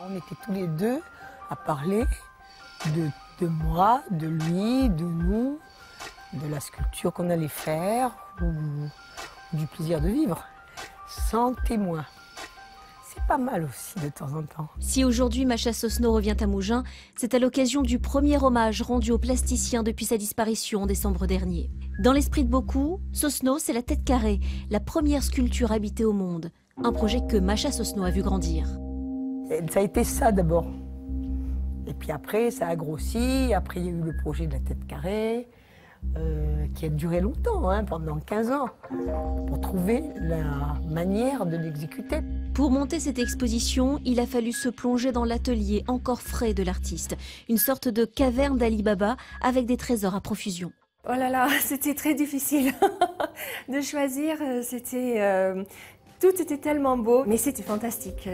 On était tous les deux à parler de moi, de lui, de nous, de la sculpture qu'on allait faire ou du plaisir de vivre, sans témoin. C'est pas mal aussi de temps en temps. Si aujourd'hui Macha Sosno revient à Mougins, c'est à l'occasion du premier hommage rendu au plasticien depuis sa disparition en décembre dernier. Dans l'esprit de beaucoup, Sosno, c'est la tête carrée, la première sculpture habitée au monde. Un projet que Macha Sosno a vu grandir. Et ça a été ça d'abord. Et puis après, ça a grossi. Après, il y a eu le projet de la tête carrée, qui a duré longtemps, pendant 15 ans, pour trouver la manière de l'exécuter. Pour monter cette exposition, il a fallu se plonger dans l'atelier encore frais de l'artiste. Une sorte de caverne d'Ali Baba avec des trésors à profusion. Oh là là, c'était très difficile de choisir. Tout était tellement beau, mais c'était fantastique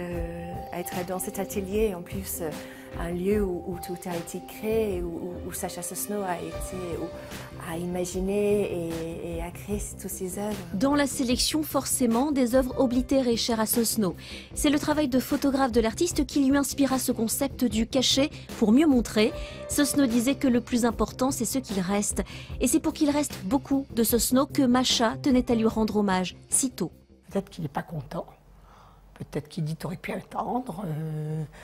être dans cet atelier. En plus, un lieu où tout a été créé, où Sacha Sosno a imaginé et a créé toutes ses œuvres. Dans la sélection, forcément, des œuvres oblitérées chères à Sosno. C'est le travail de photographe de l'artiste qui lui inspira ce concept du cachet pour mieux montrer. Sosno disait que le plus important, c'est ce qu'il reste. Et c'est pour qu'il reste beaucoup de Sosno que Macha tenait à lui rendre hommage si tôt. Peut-être qu'il n'est pas content. Peut-être qu'il dit « t'aurais pu attendre,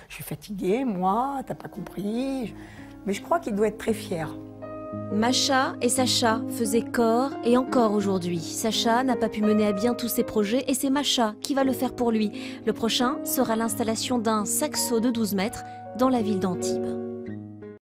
je suis fatiguée, moi, t'as pas compris ». Mais je crois qu'il doit être très fier. Macha et Sacha faisaient corps et encore aujourd'hui. Sacha n'a pas pu mener à bien tous ses projets et c'est Macha qui va le faire pour lui. Le prochain sera l'installation d'un saxo de 12 mètres dans la ville d'Antibes.